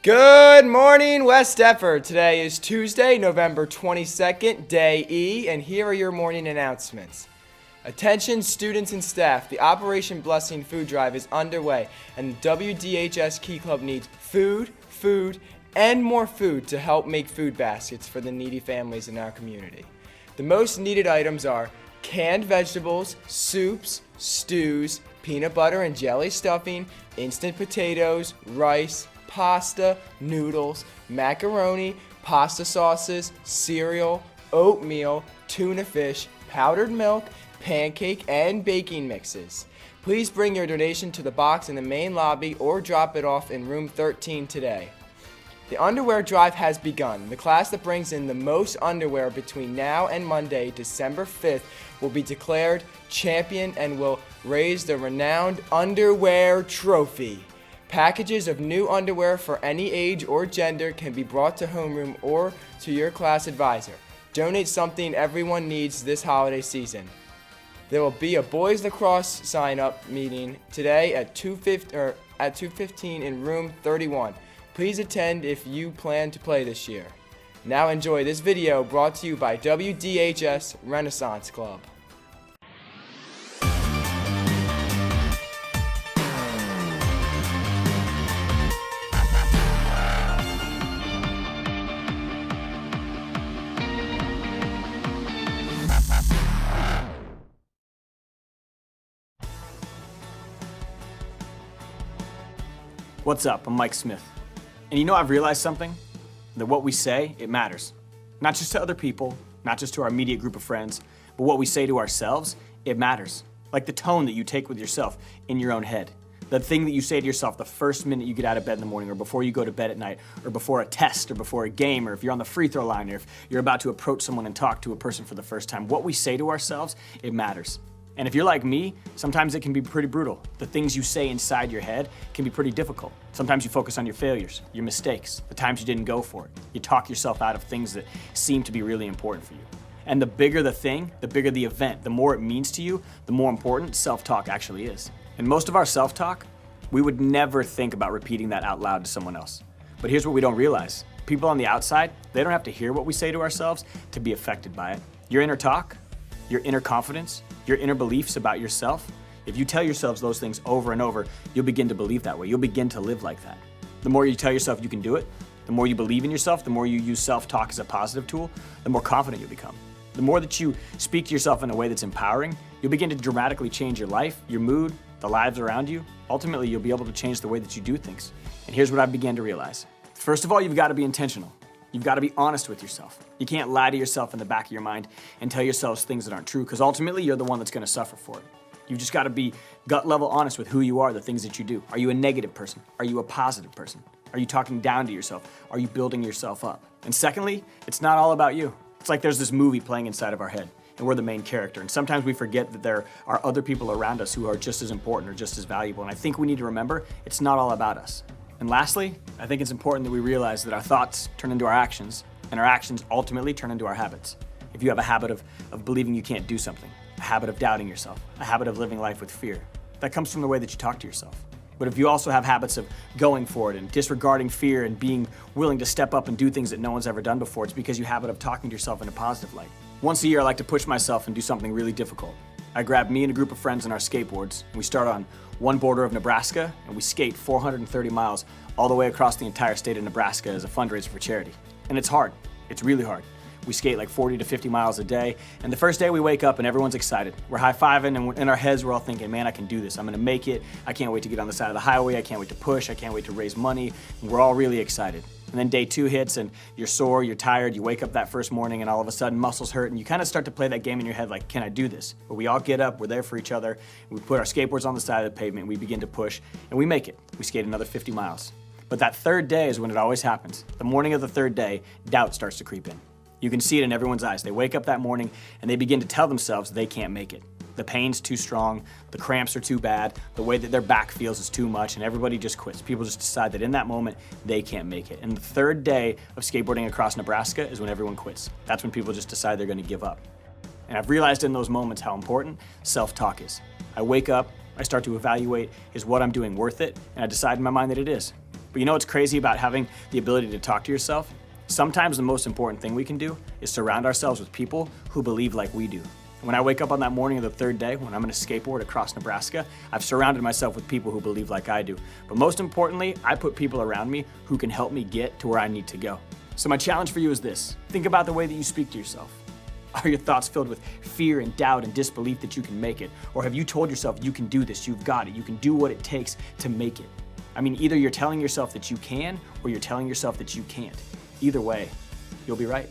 Good morning, West Deptford. Today is Tuesday, November 22nd, Day E, and here are your morning announcements. Attention students and staff, the Operation Blessing food drive is underway, and the WDHS Key Club needs food, and more food to help make food baskets for the needy families in our community. The most needed items are canned vegetables, soups, stews, peanut butter and jelly stuffing, instant potatoes, rice, pasta, noodles, macaroni, pasta sauces, cereal, oatmeal, tuna fish, powdered milk, pancake, and baking mixes. Please bring your donation to the box in the main lobby or drop it off in room 13 today. The underwear drive has begun. The class that brings in the most underwear between now and Monday, December 5th, will be declared champion and will raise the renowned underwear trophy. Packages of new underwear for any age or gender can be brought to homeroom or to your class advisor. Donate something everyone needs this holiday season. There will be a boys lacrosse sign-up meeting today at 2:15 in room 31. Please attend if you plan to play this year. Now enjoy this video brought to you by WDHS Renaissance Club. What's up? I'm Mike Smith. And you know, I've realized something, that what we say, it matters. Not just to other people, not just to our immediate group of friends, but what we say to ourselves, it matters. Like the tone that you take with yourself in your own head. The thing that you say to yourself the first minute you get out of bed in the morning, or before you go to bed at night, or before a test, or before a game, or if you're on the free throw line, or if you're about to approach someone and talk to a person for the first time. What we say to ourselves, it matters. And if you're like me, sometimes it can be pretty brutal. The things you say inside your head can be pretty difficult. Sometimes you focus on your failures, your mistakes, the times you didn't go for it. You talk yourself out of things that seem to be really important for you. And the bigger the thing, the bigger the event, the more it means to you, the more important self-talk actually is. And most of our self-talk, we would never think about repeating that out loud to someone else. But here's what we don't realize. People on the outside, they don't have to hear what we say to ourselves to be affected by it. Your inner talk, your inner confidence, your inner beliefs about yourself, if you tell yourselves those things over and over, you'll begin to believe that way. You'll begin to live like that. The more you tell yourself you can do it, the more you believe in yourself, the more you use self-talk as a positive tool, the more confident you'll become. The more that you speak to yourself in a way that's empowering, you'll begin to dramatically change your life, your mood, the lives around you. Ultimately, you'll be able to change the way that you do things. And here's what I began to realize. First of all, you've got to be intentional. You've got to be honest with yourself. You can't lie to yourself in the back of your mind and tell yourselves things that aren't true, because ultimately you're the one that's going to suffer for it. You've just got to be gut level honest with who you are, the things that you do. Are you a negative person? Are you a positive person? Are you talking down to yourself? Are you building yourself up? And secondly, it's not all about you. It's like there's this movie playing inside of our head, and we're the main character. And sometimes we forget that there are other people around us who are just as important or just as valuable. And I think we need to remember it's not all about us. And lastly, I think it's important that we realize that our thoughts turn into our actions, and our actions ultimately turn into our habits. If you have a habit of believing you can't do something, a habit of doubting yourself, a habit of living life with fear, that comes from the way that you talk to yourself. But if you also have habits of going for it and disregarding fear and being willing to step up and do things that no one's ever done before, it's because you have a habit of talking to yourself in a positive light. Once a year, I like to push myself and do something really difficult. I grab me and a group of friends on our skateboards, and we start on one border of Nebraska, and we skate 430 miles all the way across the entire state of Nebraska as a fundraiser for charity. And it's hard. It's really hard. We skate like 40 to 50 miles a day, and the first day we wake up and everyone's excited. We're high-fiving, and in our heads we're all thinking, man, I can do this. I'm gonna make it. I can't wait to get on the side of the highway. I can't wait to push. I can't wait to raise money. And we're all really excited. And then day 2 hits, and you're sore, you're tired, you wake up that first morning, and all of a sudden muscles hurt, and you kind of start to play that game in your head like, can I do this? But we all get up, we're there for each other, we put our skateboards on the side of the pavement, and we begin to push, and we make it. We skate another 50 miles. But that third day is when it always happens. The morning of the third day, doubt starts to creep in. You can see it in everyone's eyes. They wake up that morning and they begin to tell themselves they can't make it. The pain's too strong, the cramps are too bad, the way that their back feels is too much, and everybody just quits. People just decide that in that moment, they can't make it. And the third day of skateboarding across Nebraska is when everyone quits. That's when people just decide they're gonna give up. And I've realized in those moments how important self-talk is. I wake up, I start to evaluate, is what I'm doing worth it? And I decide in my mind that it is. But you know what's crazy about having the ability to talk to yourself? Sometimes the most important thing we can do is surround ourselves with people who believe like we do. When I wake up on that morning of the third day, when I'm gonna skateboard across Nebraska, I've surrounded myself with people who believe like I do. But most importantly, I put people around me who can help me get to where I need to go. So my challenge for you is this: think about the way that you speak to yourself. Are your thoughts filled with fear and doubt and disbelief that you can make it? Or have you told yourself you can do this, you've got it, you can do what it takes to make it? I mean, either you're telling yourself that you can or you're telling yourself that you can't. Either way, you'll be right.